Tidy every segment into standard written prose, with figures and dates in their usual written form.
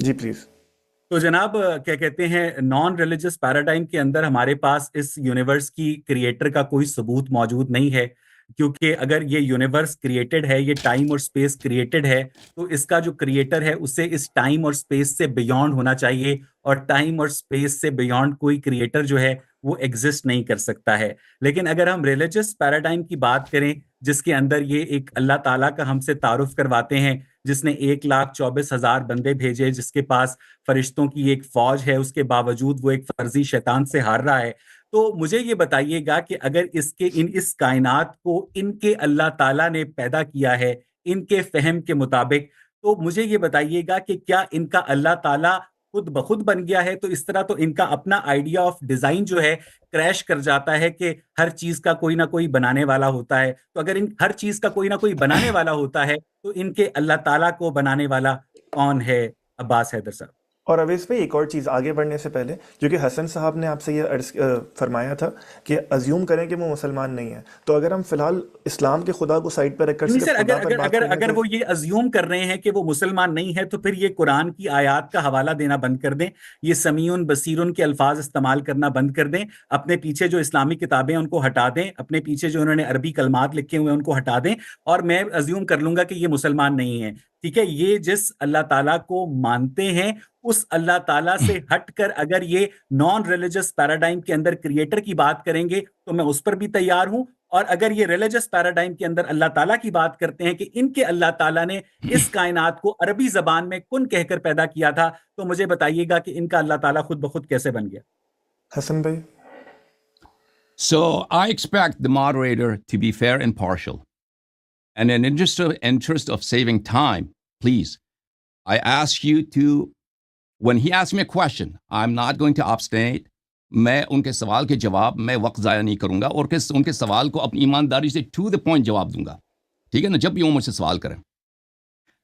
जी please. तो जनाब क्या कहते हैं, नॉन रिलीजियस पैराडाइम के अंदर हमारे पास इस यूनिवर्स की क्रिएटर का कोई सबूत मौजूद नहीं है, क्योंकि अगर ये यूनिवर्स क्रिएटेड है, ये टाइम और स्पेस क्रिएटेड है, तो इसका जो क्रिएटर है उसे इस टाइम और स्पेस से बियॉन्ड होना चाहिए, और टाइम और स्पेस से बियॉन्ड कोई क्रिएटर जो है वो एग्जिस्ट नहीं कर सकता है। लेकिन अगर हम रिलीजियस पैराडाइम की बात करें, जिसके अंदर ये एक अल्लाह ताला का हमसे तारुफ करवाते हैं, जिसने 1,24,000 बंदे भेजे, जिसके पास फरिश्तों की एक फौज है, उसके बावजूद वो एक फर्जी शैतान से हार रहा है। तो मुझे ये बताइएगा कि अगर इस कायनात को इनके अल्लाह ताला ने पैदा किया है, इनके फहम के मुताबिक, तो मुझे ये बताइएगा कि क्या इनका अल्लाह ताला खुद बखुद बन गया है? तो इस तरह तो इनका अपना आइडिया ऑफ डिजाइन जो है क्रैश कर जाता है कि हर चीज का कोई ना कोई बनाने वाला होता है। तो अगर इन हर चीज का कोई ना कोई बनाने वाला होता है, तो इनके अल्लाह ताला को बनाने वाला कौन है? अब्बास हैदर साहब। और अवेश भाई, एक और चीज़ आगे बढ़ने से पहले, जो कि हसन साहब ने आपसे ये फरमाया था कि अज्यूम करें कि वो मुसलमान नहीं है, तो अगर हम फिलहाल इस्लाम के खुदा को साइड पर रखकर नहीं सिर्फ सर, खुदा अगर पर अगर बात अगर करें अगर तो वो ये अज्यूम कर रहे हैं कि वो मुसलमान नहीं है, तो फिर ये कुरान की आयत का हवाला देना बंद कर दें, ये समीउन बसीरुन के अल्फाज इस्तेमाल करना बंद कर दें, अपने पीछे जो इस्लामी किताबें हैं उनको हटा दें, अपने पीछे जो उन्होंने अरबी कलमात लिखे हुए हैं उनको हटा दें, और मैं अज्यूम कर लूंगा कि ये मुसलमान नहीं है। ठीक है, ये जिस अल्लाह ताला को मानते हैं उस अल्लाह ताला से हटकर अगर ये नॉन रिलीजियस पैराडाइम के अंदर क्रिएटर की बात करेंगे, तो मैं उस पर भी तैयार हूं। और अगर ये रिलीजियस पैराडाइम के अंदर अल्लाह ताला की बात करते हैं कि इनके अल्लाह ताला ने इस कायनात को अरबी जबान में कुन कहकर पैदा किया था, तो मुझे बताइएगा कि इनका अल्लाह ताला खुद ब खुद कैसे बन गया? हसन भाई। So I expect the moderator to be fair and partial. And in interest of saving time, please, I ask you to, when he asks me a question, I'm not going to obstinate. मैं उनके सवाल के जवाब में वक्त ज़ाया नहीं करूँगा, और उनके सवाल को अपनी ईमानदारी से टू द पॉइंट जवाब दूंगा। ठीक है ना? जब भी वो मुझसे सवाल करें,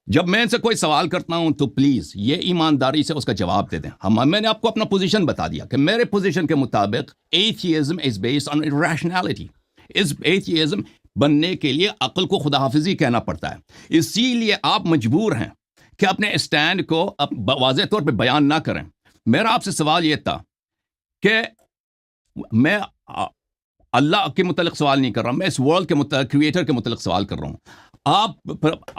जब मैं इनसे कोई सवाल करता हूं, तो प्लीज़ ये ईमानदारी से उसका जवाब दे दें। मैंने आपको अपना पोजीशन बता दिया कि मेरे पोजीशन के मुताबिक atheism is based on rationality. इस एथियज्म बनने के लिए अक्ल को खुदा हाफिजी कहना पड़ता है। इसीलिए आप मजबूर हैं कि अपने स्टैंड को वाज़ेह तौर पे बयान ना करें। मेरा आपसे सवाल ये था कि मैं अल्लाह के मुतल्लिक़ सवाल नहीं कर रहा, मैं इस वर्ल्ड के मुतल्लिक़, क्रिएटर के मुतल्लिक़ सवाल कर रहा हूँ।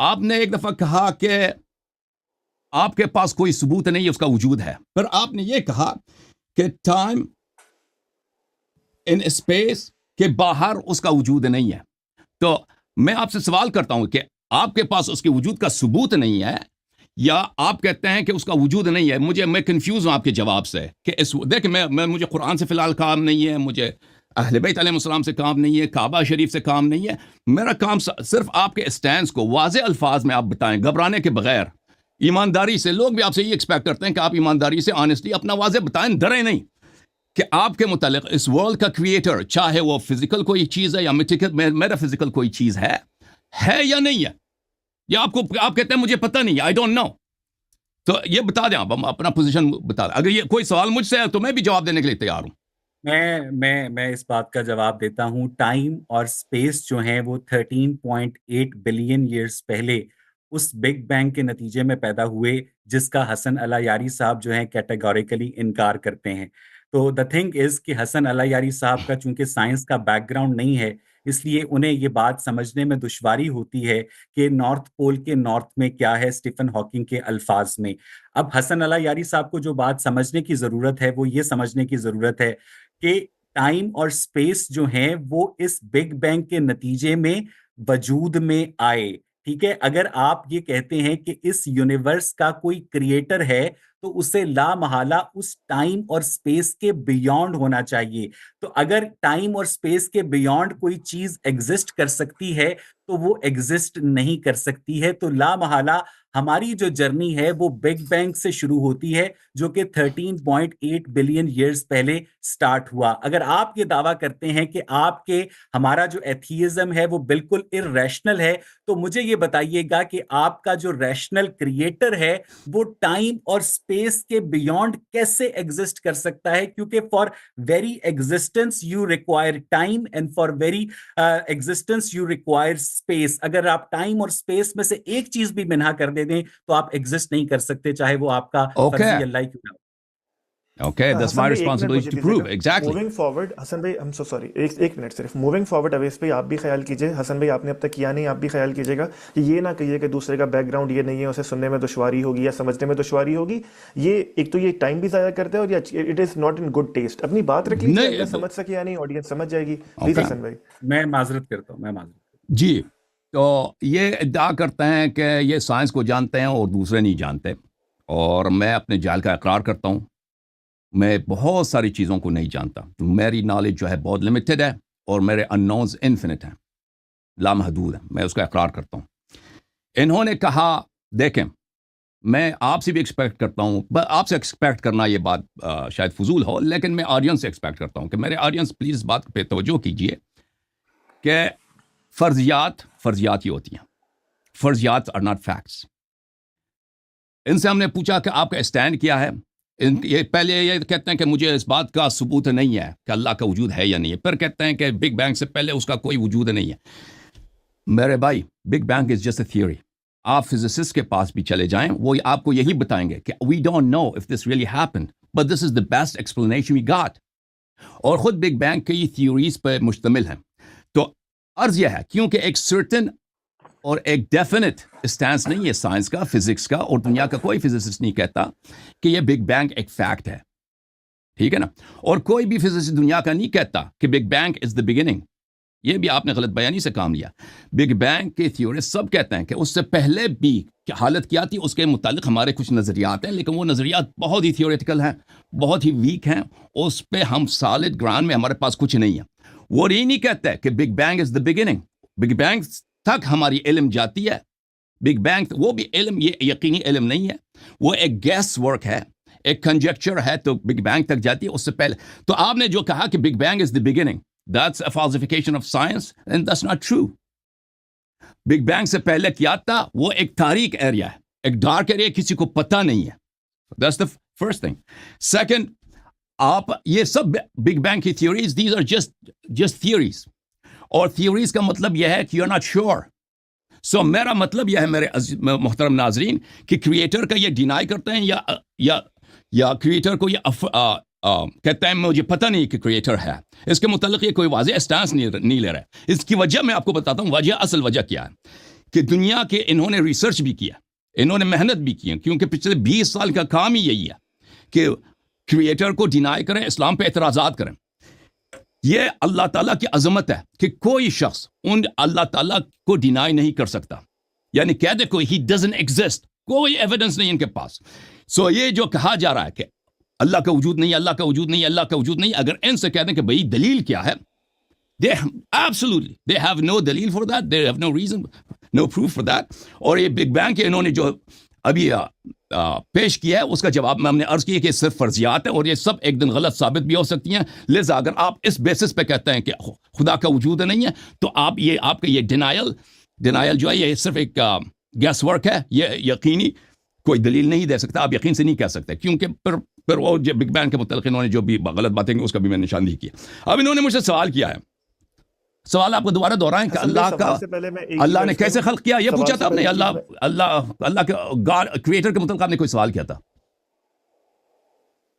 आपने एक दफ़ा कहा कि आपके पास कोई सबूत नहीं है उसका वजूद है, पर आपने ये कहा कि टाइम इन स्पेस के बाहर उसका वजूद नहीं है। तो मैं आपसे सवाल करता हूं कि आपके पास उसके वजूद का सबूत नहीं है, या आप कहते हैं कि उसका वजूद नहीं है? मैं कंफ्यूज हूं आपके जवाब से कि देख, मुझे कुरान से फिलहाल काम नहीं है, मुझे अहले बैत अलैहिस्सलाम से काम नहीं है, काबा शरीफ से काम नहीं है। मेरा काम सिर्फ आपके स्टैंड को वाज़े अल्फाज में आप बताएं, घबराने के बगैर, ईमानदारी से। लोग भी आपसे ये एक्सपेक्ट करते हैं कि आप ईमानदारी से, ऑनेस्टली अपना वाज़े बताएं, डरें नहीं, कि आपके मुतालिक इस वर्ल्ड का क्रिएटर, चाहे वो फिजिकल कोई चीज़ है या मेटाफिजिकल कोई चीज़ है या नहीं है, या आप कहते हैं मुझे पता नहीं, आई डोंट नो। तो ये बता दें, आप अपना पोजीशन बता दें। अगर ये कोई सवाल मुझसे है तो मैं भी जवाब देने के लिए तैयार हूं। मैं इस बात का जवाब देता हूं। टाइम और स्पेस जो हैं वो 13.8 बिलियन ईयर्स पहले उस बिग बैंग के नतीजे में पैदा हुए, जिसका हसन अला यारी साहब जो हैं कैटेगोरिकली इनकार करते हैं। तो द थिंग इज कि हसन अला यारी साहब का चूंकि साइंस का बैकग्राउंड नहीं है, इसलिए उन्हें ये बात समझने में दुश्वारी होती है कि नॉर्थ पोल के नॉर्थ में क्या है, स्टीफन हॉकिंग के अल्फाज में। अब हसन अला यारी साहब को जो बात समझने की जरूरत है वो ये समझने की जरूरत है कि टाइम और स्पेस जो हैं वो इस बिग बैंग के नतीजे में वजूद में आए। ठीक है, अगर आप ये कहते हैं कि इस यूनिवर्स का कोई क्रिएटर है, तो उसे ला महाला उस टाइम और स्पेस के बियॉन्ड होना चाहिए। तो अगर टाइम और स्पेस के बियॉन्ड कोई चीज एग्जिस्ट कर सकती है, तो वो एग्जिस्ट नहीं कर सकती है। तो ला महाला हमारी जो जर्नी है वो बिग बैंग से शुरू होती है, जो कि 13.8 बिलियन ईयर्स पहले स्टार्ट हुआ। अगर आप ये दावा करते हैं कि हमारा जो एथियज्म है वो बिल्कुल इररेशनल है, तो मुझे ये बताइएगा कि आपका जो रैशनल क्रिएटर है वो टाइम और स्पेस اسپیس کے بیونڈ کیسے ایگزسٹ کر سکتا ہے؟ کیونکہ for very existence you require time and for very existence you require space. اگر آپ ٹائم اور اسپیس میں سے ایک چیز بھی منہا کر دے دیں تو آپ ایگزسٹ نہیں کر سکتے, چاہے وہ آپ کا فرضی اللہ ہی کیوں نہ ہو. Okay, that's my responsibility to prove. Exactly. Moving forward, حسن بھائی, I'm so sorry, ایک منٹ صرف. Moving forward, اویس بھائی آپ بھی خیال کیجئے, حسن بھائی آپ نے اب تک کیا نہیں, آپ بھی خیال کیجئے گا کہ یہ نہ کہیے کہ دوسرے کا بیک گراؤنڈ یہ نہیں ہے, اسے سننے میں دشواری ہوگی یا سمجھنے میں دشواری ہوگی. یہ ایک تو یہ ٹائم بھی ضائع کرتے ہیں اور it is not in good test. اپنی بات رکھ لیجیے, سمجھ سکے یا نہیں آڈینس سمجھ جائے گی. پلیز حسن بھائی. میں معذرت کرتا ہوں. جی, تو یہ ادعا کرتے ہیں کہ یہ سائنس کو جانتے ہیں اور دوسرے نہیں جانتے, اور میں اپنے جہل کا اقرار کرتا ہوں. میں بہت ساری چیزوں کو نہیں جانتا. میری نالج جو ہے بہت لمیٹڈ ہے اور میرے اننونز انفینٹ ہیں, لامحدود ہیں. میں اس کا اقرار کرتا ہوں. انہوں نے کہا, دیکھیں میں آپ سے بھی ایکسپیکٹ کرتا ہوں, آپ سے ایکسپیکٹ کرنا یہ بات شاید فضول ہو, لیکن میں آڈینس سے ایکسپیکٹ کرتا ہوں کہ میرے آڈینس پلیز اس بات پہ توجہ کیجئے کہ فرضیات ہی ہوتی ہیں. فرضیات آر ناٹ فیکٹس. ان سے ہم نے پوچھا کہ آپ کا اسٹینڈ کیا ہے. یہ پہلے یہ کہتے ہیں کہ مجھے اس بات کا ثبوت نہیں ہے کہ اللہ کا وجود ہے یا نہیں ہے, پھر کہتے ہیں کہ بگ بینگ سے پہلے اس کا کوئی وجود نہیں ہے. میرے بھائی, big bang is just a theory. آپ فزسسٹ کے پاس بھی چلے جائیں, وہ آپ کو یہی بتائیں گے کہ we don't know of this really happened but this is the best explanation we got. اور خود بگ بینگ کئی تھیوریز پہ مشتمل ہیں. تو عرض یہ ہے, کیونکہ ایک سرٹن اور ایک ڈیفینٹ اسٹینس نہیں ہے سائنس کا, فزکس کا, اور دنیا کا کوئی فزسسٹ نہیں کہتا کہ یہ بگ بینگ ایک فیکٹ ہے. ٹھیک ہے نا. اور کوئی بھی فزسسٹ دنیا کا نہیں کہتا کہ big bang is the beginning. یہ بھی آپ نے غلط بیانی سے کام لیا. بگ بینگ کے تھیورسٹ سب کہتے ہیں کہ اس سے پہلے بھی حالت کیا تھی, اس کے متعلق ہمارے کچھ نظریات ہیں, لیکن وہ نظریات بہت ہی تھیوریٹیکل ہیں, بہت ہی ویک ہیں. اس پہ ہم سالڈ گراؤنڈ میں ہمارے پاس کچھ نہیں ہے. وہ یہ نہیں کہتے کہ big bang is the beginning. Big bang تک ہماری علم جاتی ہے. بگ بینگ وہ بھی علم, یہ یقینی علم نہیں ہے, وہ ایک گیس ورک ہے, ایک کنجیکچر ہے, تو بگ بینگ تک جاتی ہے. اس سے پہلے تو آپ نے جو کہا کہ big bang is the beginning, that's a falsification of science and that's not true. Big bang سے پہلے کیا تھا, وہ ایک تاریک ایریا ہے, ایک ڈارک ایریا, کسی کو پتہ نہیں ہے. That's the first thing. Second, آپ یہ سب بگ بینگ کی theories, these are just theories, اور تھیوریز کا مطلب یہ ہے کہ you are not sure. So میرا مطلب یہ ہے میرے محترم ناظرین کہ کریٹر کا یہ ڈینائی کرتے ہیں یا کریٹر کو یہ کہتے ہیں مجھے پتہ نہیں کہ کریٹر ہے. اس کے متعلق یہ کوئی واضح اسٹانس نہیں لے رہا ہے. اس کی وجہ میں آپ کو بتاتا ہوں. اصل وجہ کیا ہے کہ دنیا کے انہوں نے ریسرچ بھی کیا, انہوں نے محنت بھی کی, کیونکہ پچھلے 20 سال کا کام ہی یہی ہے کہ کریٹر کو ڈینائی کریں, اسلام پہ اعتراضات کریں. یہ اللہ تعالیٰ کی عظمت ہے کہ کوئی شخص ان اللہ تعالیٰ کو ڈینائی نہیں کر سکتا. یعنی کہہ دے کوئی, ہی ڈزنٹ ایگزسٹ, کوئی ایویڈنس نہیں ان کے پاس. سو یہ جو کہا جا رہا ہے کہ اللہ کا وجود نہیں, اللہ کا وجود نہیں, اللہ کا وجود نہیں, اگر ان سے کہہ دیں کہ بھئی دلیل کیا ہے, they have no دلیل for that, they have no reason, no proof for that. اور یہ بگ بینگ کے انہوں نے جو ابھی پیش کیا ہے اس کا جواب میں ہم نے عرض کیا کہ صرف فرضیات ہیں اور یہ سب ایک دن غلط ثابت بھی ہو سکتی ہیں. لہذا اگر آپ اس بیسس پہ کہتے ہیں کہ خدا کا وجود نہیں ہے تو آپ کا یہ ڈینائل جو ہے یہ صرف ایک گیس ورک ہے, یہ یقینی کوئی دلیل نہیں دے سکتا. آپ یقین سے نہیں کہہ سکتے, کیونکہ پھر وہ جو بگ بینگ کے متعلق انہوں نے جو بھی غلط باتیں کی اس کا بھی میں نے نشاندہی کیا. اب انہوں نے مجھ سے سوال کیا ہے, سوال آپ کو دوبارہ دہرائیں کہ اللہ نے کیسے خلق کیا, یہ پوچھا تھا آپ نے. اللہ کے گاڈ کریٹر کے متعلق آپ نے کوئی سوال کیا تھا,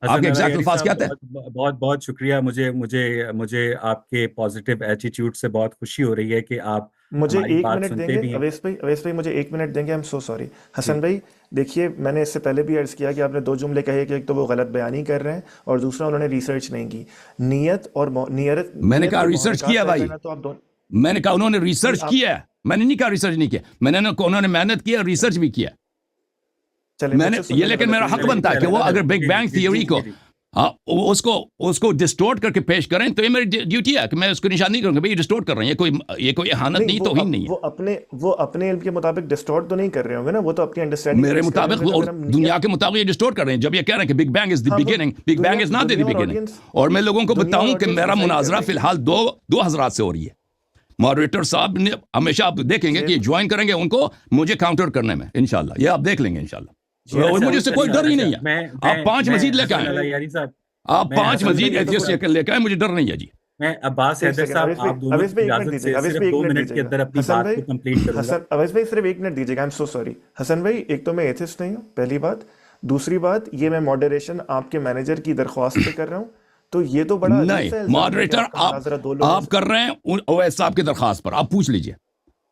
آپ کے ایگزیکٹ الفاظ کیا تھے؟ بہت بہت شکریہ. مجھے آپ کے پازیٹیو ایٹیٹیوڈ سے بہت خوشی ہو رہی ہے کہ آپ مجھے 1 منٹ دیں گے. اویس بھائی مجھے 1 منٹ دیں گے. I'm so sorry. حسن بھائی دیکھیے, میں نے اس سے پہلے بھی عرض کیا کہ آپ نے 2 جملے کہے کہ ایک تو وہ غلط بیانی کر رہے ہیں اور دوسرا انہوں نے ریسرچ نہیں کی. نیت میں نے کہا ریسرچ کیا بھائی, میں نے کہا انہوں نے ریسرچ کیا ہے, میں نے نہیں کہا ریسرچ نہیں کیا, میں نے انہوں نے محنت کی اور ریسرچ بھی کیا. میں نے یہ, لیکن میرا حق بنتا ہے کہ وہ اگر بگ بینگ تھیوری کو اس کو ڈسٹورٹ کر کے پیش کریں تو یہ میری ڈیوٹی ہے کہ میں اس کو نشان نہیں کروں گا بھائی ڈسٹورٹ کر رہے ہیں. یہ کوئی اہانت نہیں, توہین نہیں ہے. وہ اپنے علم کے مطابق ڈسٹورٹ تو نہیں کر رہے ہوں گے نا, وہ تو اپنی انڈرسٹینڈنگ میرے مطابق اور دنیا کے مطابق یہ ڈسٹورٹ کر رہے ہیں. جب یہ کہہ رہے ہیں کہ big bang is the beginning, big bang is not the beginning. اور میں لوگوں کو بتاؤں کہ میرا مناظرہ فی الحال دو حضرات سے ہو رہی ہے. ماڈریٹر صاحب نے ہمیشہ آپ دیکھیں گے کہ جوائن کریں گے ان کو مجھے کاؤنٹر کرنے میں انشاءاللہ, یہ آپ دیکھ لیں گے انشاءاللہ. मुझे इससे कोई डर ही नहीं है. आप 5 मजीद लेके हसन आए, अलायारी साहब, आप मैं 5 हसन मजीद भाई, ये तो एथियस्ट कोई- लेके आए, मुझे डर नहीं है जी. मैं अब्बास एक हैदर सेकंड, साहब, अवेश आप भाई, दोनों अवेश की भाई एक मिनट इजाजत दीजिएगा, से अवेश सिर्फ भाई 2 एक मिनट मिनट के दीजिएगा. अंदर अपनी हसन बात भाई, को कंप्लीट करूंगा. अवेश भाई सिर्फ एक मिनट दीजिएगा. I am so sorry Hasan भाई, एक तो मैं एथिस्ट नहीं हूँ, पहली बात. दूसरी बात, ये मैं मॉडरेशन आपके मैनेजर की दरख्वास्त पे कर रहा हूँ, तो ये तो बड़ा अजीब नहीं, सा इल्जाम है कि मॉडरेटर आपका मुनाजरा दो लोगों आप से. कर रहे हैं ओवैस साहब की दरखास्त पर. आप पूछ लीजिए.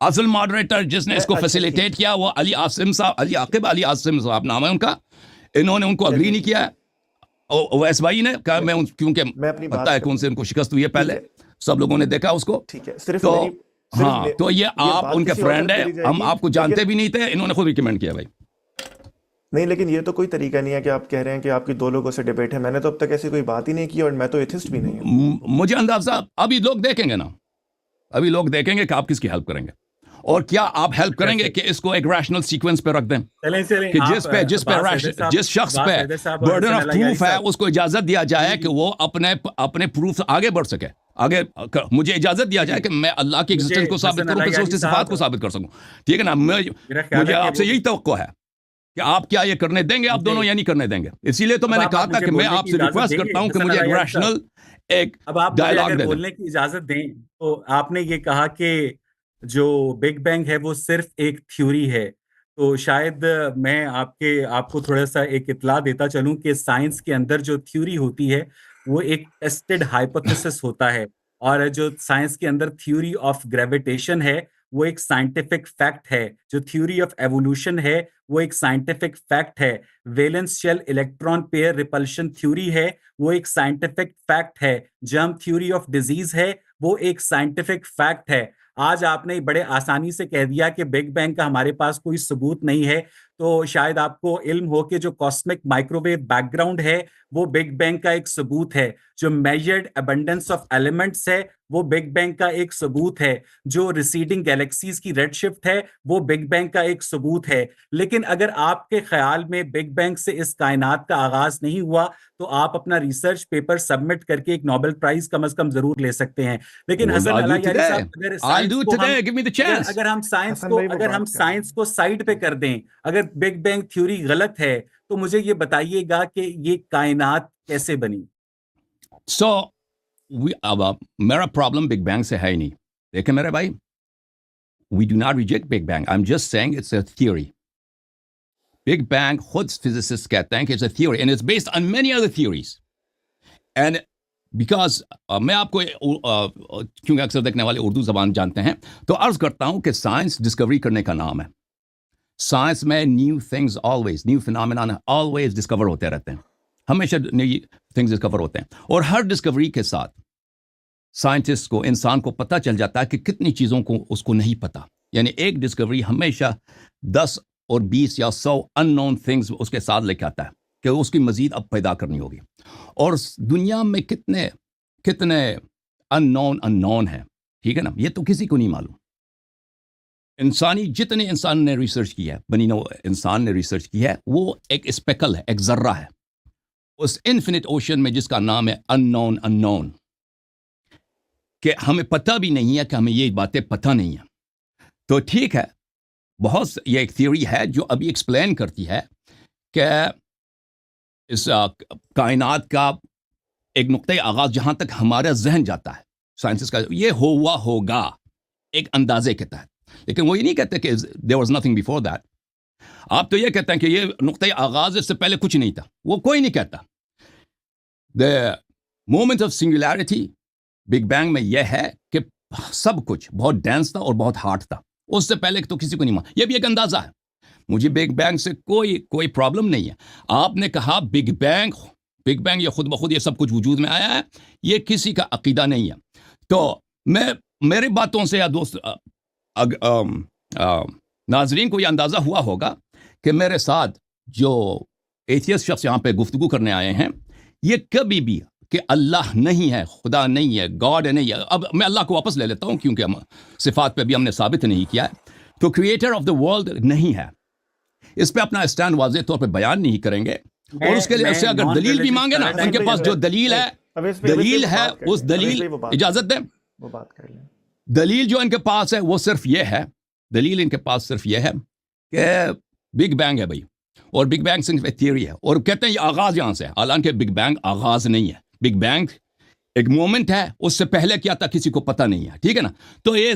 असल मॉडरेटर जिसने इसको अच्छा, फैसिलिटेट ठीक. किया वो अली आसिम साहब, अली आकिब अली आसिम साहब नाम है उनका. इन्होंने उनको अग्री चलिए, नहीं किया है. ओवैस भाई ने कहा मैं मैं क्योंकि मैं अपनी पता बात है कर कौन लूँ. से उनको शिकस्त हुई है ठीक पहले, है, सब लोगों ने देखा उसको. ठीक है. सिर्फ तो मेरी सिर्फ हाँ, तो ये आप बात उनके किसी और फ्रेंड तरफ है, चली हम जाएगी, आपको जानते लेकिन भी नहीं थे, इन्होंने खुद रिकमेंड किया भाई. नहीं, लेकिन ये तो कोई तरीका नहीं है कि आप कह रहे हैं कि आपकी दो लोगों से डिबेट है. मैंने तो अब तक ऐसी कोई बात ही नहीं की, और मैं तो एथिस्ट भी नहीं हूँ. मुझे अंदाजा, अभी लोग देखेंगे ना, अभी लोग देखेंगे कि आप किसकी हेल्प करेंगे और क्या आप हेल्प करेंगे कि इसको एक रैशनल सीक्वेंस पे रख दें चलें कि आप जिस पे अब्बास हैदर साहब, जिस शख्स अब्बास पे हैदर साहब और बर्डन हसन ऑफ अलायारी प्रूफ है साहब, उसको इजाजत दिया जाए जी, कि वो अपने प्रूफ आगे बढ़ सके. आगे मुझे इजाजत दिया जाए कि मैं अल्लाह की मुझे एग्जिस्टेंस को साबित हसन करूं, फिर अलायारी उसकी सिफात साहब, को साबित कर सकूं. ठीक है ना. मेरा ख्याल मुझे है कि आपसे वो यही तवक्को है कि आप क्या ये करने देंगे, आप मुझे दोनों या नहीं करने देंगे. इसीलिए तो अब मैंने आप कहा था मुझे कि मैं बोलने की आपसे इजाजत रिक्वेस्ट देंगे करता हूं कि हसन मुझे एक अलायारी साहब. रैशनल एक अब आप मुझे डायलॉग अगर दे दें. बोलने की इजाजत दें तो आपने ये कहा कि जो बिग बैंग है वो सिर्फ एक थ्योरी है, तो शायद मैं आपको थोड़ा सा एक इत्ला देता चलूं कि साइंस के अंदर जो थ्योरी होती है वो एक टेस्टेड हाइपोथेसिस होता है, और जो साइंस के अंदर थ्योरी ऑफ ग्रेविटेशन है वो एक साइंटिफिक फैक्ट है, जो थ्योरी ऑफ एवोल्यूशन है वो एक साइंटिफिक फैक्ट है, valence shell electron pair repulsion theory है वो एक साइंटिफिक फैक्ट है, जर्म थ्योरी ऑफ डिजीज है वो एक साइंटिफिक फैक्ट है. आज आपने बड़े आसानी से कह दिया कि बिग बैंग का हमारे पास कोई सबूत नहीं है, तो शायद आपको इल्म हो कि जो कॉस्मिक माइक्रोवेव बैकग्राउंड है वो बिग बैंग का एक सबूत है, जो मेजर्ड अबंडेंस ऑफ एलिमेंट्स है वो बिग बैंग का एक सबूत है, जो रिसीडिंग गैलेक्सीज की रेडशिफ्ट है वो बिग बैंग का एक सबूत है. लेकिन अगर आपके ख्याल में बिग बैंग से इस कायनात का आगाज नहीं हुआ तो आप अपना रिसर्च पेपर सबमिट करके एक नोबेल प्राइज कम से कम जरूर ले सकते हैं. लेकिन Well, Hasan I'll do it अलायारी today. साहब, अगर I'll साइंस do it को हम today. Give me the chance. अगर हम साइंस हसन को भाई, वो अगर हम बात कर साइंस लें. को साइड पे कर दें, अगर बिग बैंग थ्योरी गलत है तो मुझे ये बताइएगा कि ये कायनात कैसे बनी. So अब मेरा प्रॉब्लम बिग बैंग से है ही नहीं. देखें मेरे भाई, we do not reject Big Bang. I'm just saying it's a theory. Big Bang खुद physicists कहते हैं कि it's a theory and it's based on many other theories. And because मैं आपको क्योंकि अक्सर देखने वाले उर्दू जबान जानते हैं, तो अर्ज करता हूं कि साइंस डिस्कवरी करने का नाम है. साइंस में new things always, new phenomena always discover होते रहते हैं. हमेशा नई थिंग्स डिस्कवर होते हैं, और हर डिस्कवरी के साथ साइंटिस्ट को, इंसान को पता चल जाता है कि कितनी चीज़ों को उसको नहीं पता. यानी एक डिस्कवरी हमेशा 10 और 20 या 100 अननोन थिंग्स उसके साथ लेके आता है कि उसकी मजीद अब पैदा करनी होगी. और दुनिया में कितने कितने अननोन है, ठीक है ना. ये तो किसी को नहीं मालूम. जितने इंसान ने रिसर्च किया है, बनी नो इंसान ने रिसर्च किया है, वो एक स्पेकल है, एक जर्रा है उस इन्फिनिट ओशन में जिसका नाम है अननोन, कि हमें पता भी नहीं है कि हमें ये बातें पता नहीं है. तो ठीक है, ये एक थ्योरी है जो अभी एक्सप्लेन करती है कि इस कायनात का एक नुक्ते आगाज जहां तक हमारा जहन जाता है, साइंसिस का ये हुआ होगा एक अंदाजे के तहत. लेकिन वो ये नहीं कहते कि there was nothing before that. आप तो ये कहते हैं कि ये नुक्ते आगाज, इससे पहले कुछ नहीं था. वो कोई नहीं कहता. The moment of singularity big bang में यह है कि सब कुछ बहुत डेंस था और बहुत हार्ड था. उससे पहले तो किसी को नहीं माना. यह भी एक अंदाजा है. मुझे बिग बैंग से कोई प्रॉब्लम नहीं है. आपने कहा बिग बैंग ये खुद ब खुद ये सब कुछ वजूद में आया है, ये किसी का अकीदा नहीं है. तो मेरी बातों से या दोस्त नाजरीन को यह अंदाजा हुआ होगा कि मेरे साथ जो एथियस्ट शख्स यहाँ पे गुफ्तगू करने आए हैं, ये कभी भी कि अल्लाह नहीं है, खुदा नहीं है, गॉड नहीं है. अब मैं अल्लाह को वापस ले लेता हूँ क्योंकि हम सिफात पे भी हमने साबित नहीं किया है. तो क्रिएटर ऑफ द वर्ल्ड नहीं है, इस पे अपना स्टैंड वाज़ेह तौर पे बयान नहीं करेंगे. और उसके लिए उससे अगर दलील भी मांगे ना, उनके पास जो दलील है उस दलील इजाजत दें. वो बात कर लें. दलील जो इनके पास है वो सिर्फ ये है, दलील इनके पास सिर्फ ये है कि बिग बैंग है भाई. اور بگ بینگ صرف ایک تھیوری ہے, اور کہتے ہیں یہ آغاز یہاں سے ہے, حالانکہ بگ بینگ آغاز نہیں ہے. بگ بینگ ایک مومنٹ ہے, اس سے پہلے کیا تھا کسی کو پتہ نہیں ہے, ٹھیک ہے نا. تو یہ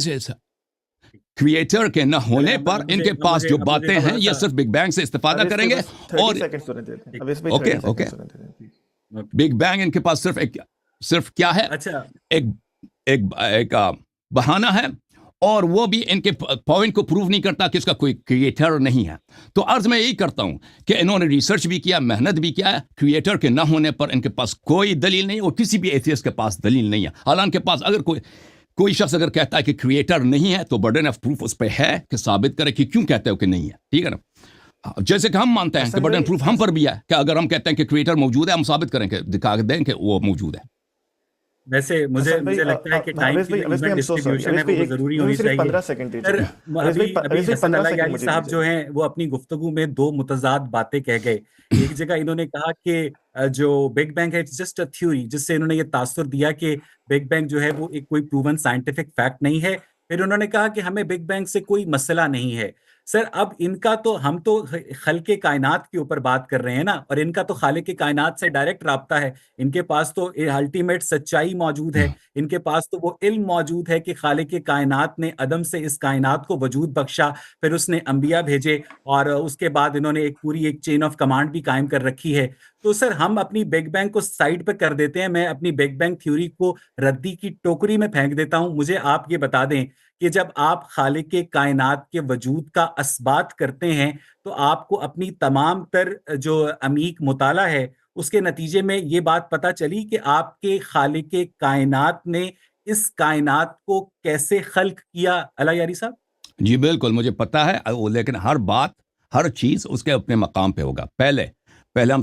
کریٹر کے نہ ہونے پر ان کے پاس جو باتیں ہیں یہ صرف بگ بینگ سے استفادہ کریں گے. اور 30 سیکنڈ سنیں دیتے ہیں اویس بھائی, اوکے 30 اوکے, سیکنڈ سنیں دیتے ہیں. بگ بینگ ان کے پاس صرف کیا ہے, اچھا ایک بہانہ ہے, اور وہ بھی ان کے پوائنٹ کو پروو نہیں کرتا کہ اس کا کوئی کریٹر نہیں ہے. تو عرض میں یہی کرتا ہوں کہ انہوں نے ریسرچ بھی کیا, محنت بھی کیا ہے, کریٹر کے نہ ہونے پر ان کے پاس کوئی دلیل نہیں, اور کسی بھی ایتھیسٹ کے پاس دلیل نہیں ہے. حالانکہ پاس اگر کوئی شخص اگر کہتا ہے کہ کریٹر نہیں ہے تو برڈن آف پروف اس پہ ہے کہ ثابت کرے کہ کیوں کہتے ہو کہ نہیں ہے, ٹھیک ہے نا. جیسے کہ ہم مانتے ہیں کہ برڈن پروف ہم پر بھی ہے کہ اگر ہم کہتے ہیں کہ کریٹر موجود ہے, ہم ثابت کریں کہ دکھا دیں کہ وہ موجود ہے. ویسے مجھے لگتا ہے کہ ٹائم کی ڈسٹریبیوشن ہے وہ ضروری ہونی چاہیے. 15 سیکنڈ سر ابھی حسن اللہ یاری مجھے صاحب جو ہیں وہ اپنی گفتگو میں دو متضاد باتیں کہہ گئے. ایک جگہ انہوں نے کہا کہ جو بگ بینگ ہے جسٹ اے تھیوری, جس سے انہوں نے یہ تاثر دیا کہ بگ بینگ جو ہے وہ ایک کوئی پروون سائنٹیفک فیکٹ نہیں ہے. پھر انہوں نے کہا کہ ہمیں بگ بینگ سے کوئی مسئلہ نہیں ہے. سر اب ان کا تو ہم تو خلق کائنات کے اوپر بات کر رہے ہیں نا, اور ان کا تو خالق کائنات سے ڈائریکٹ رابطہ ہے. ان کے پاس تو الٹیمیٹ سچائی موجود ہے, ان کے پاس تو وہ علم موجود ہے کہ خالق کائنات نے عدم سے اس کائنات کو وجود بخشا, پھر اس نے انبیاء بھیجے, اور اس کے بعد انہوں نے ایک پوری چین آف کمانڈ بھی قائم کر رکھی ہے. تو سر ہم اپنی بگ بینگ کو سائڈ پہ کر دیتے ہیں. میں اپنی بگ بینگ تھیوری کو ردی کی ٹوکری میں پھینک دیتا ہوں. مجھے آپ یہ بتا دیں کہ جب آپ خالق کائنات کے وجود کا اثبات کرتے ہیں تو آپ کو اپنی تمام تر جو عمیق مطالعہ ہے اس کے نتیجے میں یہ بات پتہ چلی کہ آپ کے خالق کائنات نے اس کائنات کو کیسے خلق کیا. اللہ یاری صاحب جی بالکل مجھے پتا ہے, لیکن ہر چیز اس کے اپنے مقام پہ ہوگا. پہلے ہم